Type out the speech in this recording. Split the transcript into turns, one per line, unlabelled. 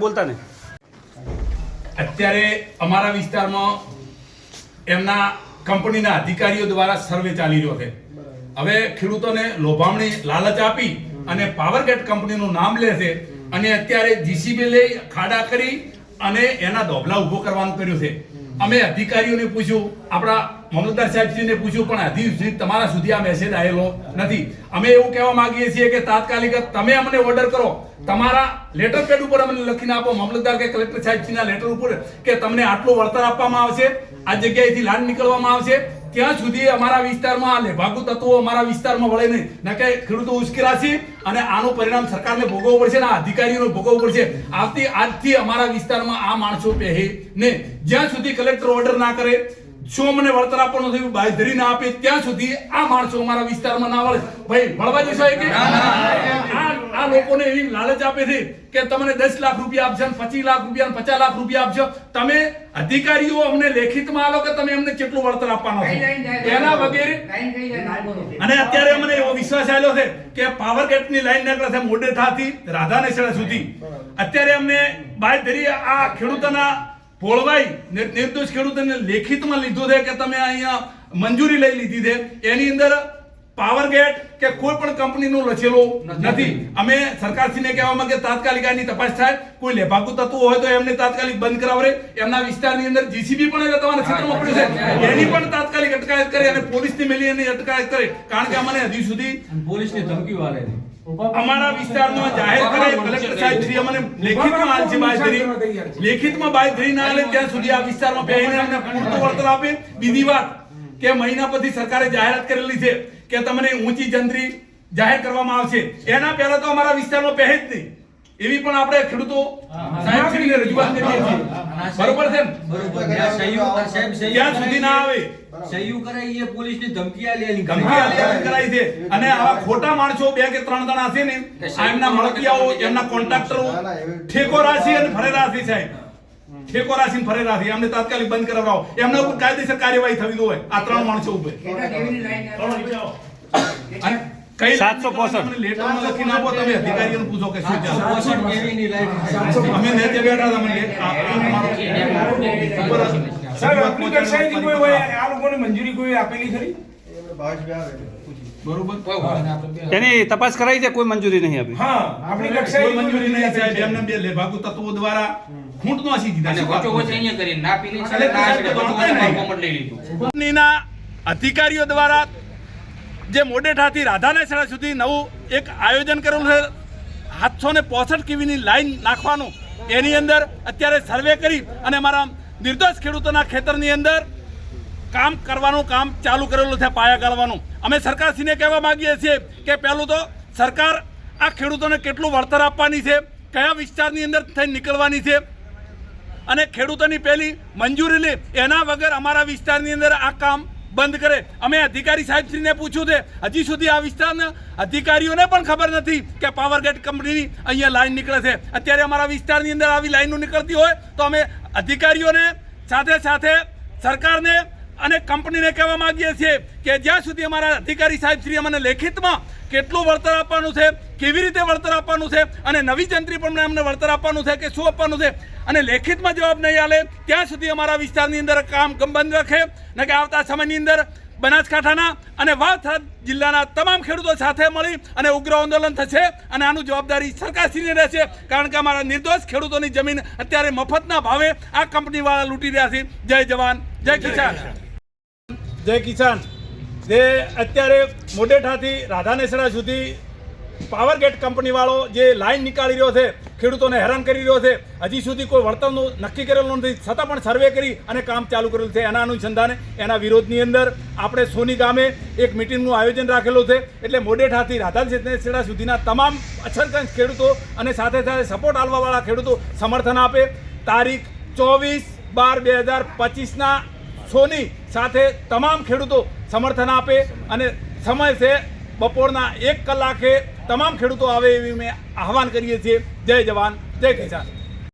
બોલતા ને
અત્યારે અમારા વિસ્તારમાં એમના કંપનીના અધિકારીઓ દ્વારા સર્વે ચાલી રહ્યો છે. હવે ખેડૂતોને લોભામણી લાલચ આપી અને પાવરગેટ કંપનીનું નામ લે છે અને અત્યારે જીસીબી લઈ ખાડા કરી અને એના ધોબલા ઉભો કરવાનું કર્યું છે. અમે અધિકારીઓને પૂછ્યું, આપણા મામલતદાર સાહેબશ્રીને પૂછ્યું, પણ હજી સુધી તમારા સુધી આ મેસેજ આવેલો નથી. અમે એવું કહેવા માંગીએ છીએ કે તાત્કાલિક તમે અમને ઓર્ડર કરો, તમારા લેટર પેડ ઉપર અમને લખીને આપો, મામલતદાર કે કલેક્ટર સાહેબશ્રીના લેટર ઉપર, કે તમને આટલું વળતર આપવામાં આવશે, આ જગ્યાએથી લાંચ નીકળવામાં આવશે. ત્યાં સુધી અમારા વિસ્તારમાં આ લેભાગુ તત્વો અમારા વિસ્તારમાં વળે નહીં, ન કે ખેડૂતો ઉશ્કેરાશે અને આનું પરિણામ સરકારને ભોગવવું પડશે અને અધિકારીઓને ભોગવવું પડશે. આજથી અમારા વિસ્તારમાં આ માણસો પહેરે ને જ્યાં સુધી કલેક્ટર ઓર્ડર ના કરે, શું અમને વળતર આપવાનું થયું બાંયધરી ના આપે, ત્યાં સુધી આ માણસો અમારા વિસ્તારમાં ના વળે. ભાઈ વળવા જશો કે આ લોકોને એવી લાલચ આપે છે કે તમને 10 લાખ રૂપિયા આપશે, 25 લાખ રૂપિયા, 50 લાખ રૂપિયા આપશો. તમે અધિકારીઓ અમને લેખિતમાં આલો કે તમે અમને કેટલું વળતર આપવાનું છે એના વગેરે. અને અત્યારે અમને એવો વિશ્વાસ આવ્યો છે કે પાવરગેટની લાઈન નીકળે છે મોડેઠાથી રાધાનેસડા સુધી. અત્યારે અમને બાંયધરી આ ખેડૂતોના ભોળવાઈ નિર્દોષ ખેડૂતોને લેખિતમાં લીધું છે કે તમે અહીંયા મંજૂરી લઈ લીધી છે, એની અંદર પાવરગેટ કે કોઈ પણ કંપનીનું લખેલું નથી. અમે સરકારશ્રીને કહેવા માંગે તાત્કાલિક આની તપાસ થાય, કોઈ લેભાગુ તત્વો હોય તો એમને તાત્કાલિક બંધ કરાવરે. એમના વિસ્તારની અંદર જીસીબી પણ તમારા ક્ષેત્રમાં પડ્યું છે, એની પણ તાત્કાલિક અટકાયત કરે અને પોલીસને મેલી એની અટકાયત કરે. કારણ કે અમને હજી સુધી
પોલીસની ધમકી વાળે
અમારા વિસ્તારમાં જાહેર કરે કલેક્ટર સાહેબ શ્રી અમને લેખિતમાં આલ છે બાંયધરી, લેખિતમાં બાંયધરી ના આલે ત્યાં સુધી આ વિસ્તારમાં પહેરીને અમને પૂરતું વળતર આપે. બીજી વાત કે મહિના પછી સરકારે જાહેરાત કરેલી છે કે તમને ઊંચી જંત્રી જાહેર કરવામાં આવશે, એના પહેલા તો અમારા વિસ્તારમાં પહેરે જ નહીં. એવી પણ આપણે ખેડૂતો સાહેબશ્રીને રજૂઆત કરીએ છીએ. બરોબર છે? ત્યાં સુધી ના આવે
સહયોગ કરાઈ એ પોલીસની ધમકી આલી
કરાઈ છે. અને આવા ખોટા માણસો 2 કે 3 જણા છે ને, એમના મળતિયાઓ, એમના કોન્ટ્રાક્ટરો ઠેકો રાશી અને ફરે રાશી સાહેબ, ઠેકો રાશી ફરે રાશી એમને તાત્કાલિક બંધ કરાવડાવો. એમના ઉપર કાયદેસર કાર્યવાહી થવી જોઈએ આ 3 માણસો ઉપર. કઈ 765 લેટરમાં લખીને આપો, તમે અધિકારીઓને પૂછો કે શું ચાલે. 765 કેવીની લાઈન અમે નેતે બેઠા હતા.
સાહેબ એપ્લિકેશન સાઈડ કોઈ હોય આ લોકોને મંજૂરી કોઈ આપેલી ખરી?
બરોબર,
એની તપાસ કરાઈ છે, કોઈ મંજૂરી નહીં આપી.
હા, આપણી કક્ષાએ
કોઈ મંજૂરી નહીં સાહેબ. એમને બે લેભાગુ તત્વો દ્વારા ખૂંટનો આસી દીધા. અધિકારીઓ દ્વારા જે મોડેઠાથી રાધાનેસડા સુધી નવું એક આયોજન કરેલું છે 765 કેવીની લાઈન નાખવાનું. એની અંદર અત્યારે સર્વે કરી અને અમારા નિર્દોષ ખેડૂતોના ખેતરની અંદર કામ કરવાનું કામ ચાલુ કરેલું છે, પાયા ગાળવાનું. અમે સરકારશ્રીને કહેવા માંગીએ છીએ કે પહેલું તો સરકાર આ ખેડૂતોને કેટલું વળતર આપવાની છે, કયા વિસ્તારની અંદર થઈને નીકળવાની છે અને ખેડૂતોની પહેલી મંજૂરી લે, એના વગર અમારા વિસ્તારની અંદર આ કામ બંધ કરે. અમે અધિકારી સાહેબશ્રીને પૂછ્યું છે, હજી સુધી આ વિસ્તારના અધિકારીઓને પણ ખબર નથી કે પાવરગેટ કંપનીની અહીંયા લાઈન નીકળે છે. અત્યારે અમારા વિસ્તારની અંદર આવી લાઈનો નીકળતી હોય તો અમે અધિકારીઓને સાથે સાથે સરકારને અને કંપનીને કહેવા માંગીએ છીએ કે જ્યાં સુધી અમારા અધિકારી સાહેબશ્રી અમને લેખિતમાં કેટલું વળતર આપવાનું છે, કેવી રીતે વળતર આપવાનું છે અને નવી જંત્રી પણ અમને વળતર આપવાનું છે કે શું આપવાનું છે અને લેખિતમાં જવાબ નહીં આલે ત્યાં સુધી અમારા વિસ્તારની અંદર કામ બંધ રાખે. ને કે આવતા સમયની અંદર બનાસકાંઠાના અને વાવથરા જિલ્લાના તમામ ખેડૂતો સાથે મળી અને ઉગ્ર આંદોલન થશે અને આનું જવાબદારી સરકારશ્રીની રહેશે. કારણ કે અમારા નિર્દોષ ખેડૂતોની જમીન અત્યારે મફતના ભાવે આ કંપનીવાળા લૂંટી રહ્યા છે. જય જવાન જય કિસાન. જય કિસાન. જે અત્યારે મોડેઠાથી રાધાનેસડા સુધી પાવરગેટ કંપનીવાળો જે લાઈન નીકાળી રહ્યો છે, ખેડૂતોને હેરાન કરી રહ્યો છે, હજી સુધી કોઈ વળતરનું નક્કી કરેલું નથી, છતાં પણ સર્વે કરી અને કામ ચાલુ કરેલું છે. એના અનુસંધાને એના વિરોધની અંદર આપણે સોની ગામે એક મિટિંગનું આયોજન રાખેલું છે. એટલે મોડેઠાથી રાધાનેસડા સુધીના તમામ અસરગ્રસ્ત ખેડૂતો અને સાથે સાથે સપોર્ટ આપવાવાળા ખેડૂતો સમર્થન આપે. તારીખ 24/12/2025ના સોની સાથે તમામ ખેડૂતો સમર્થન આપે અને સમય છે બપોરના 1 કલાકે તમામ ખેડૂતો આવે એવી મેં આહવાન કરીએ છીએ. જય જવાન જય કિસાન.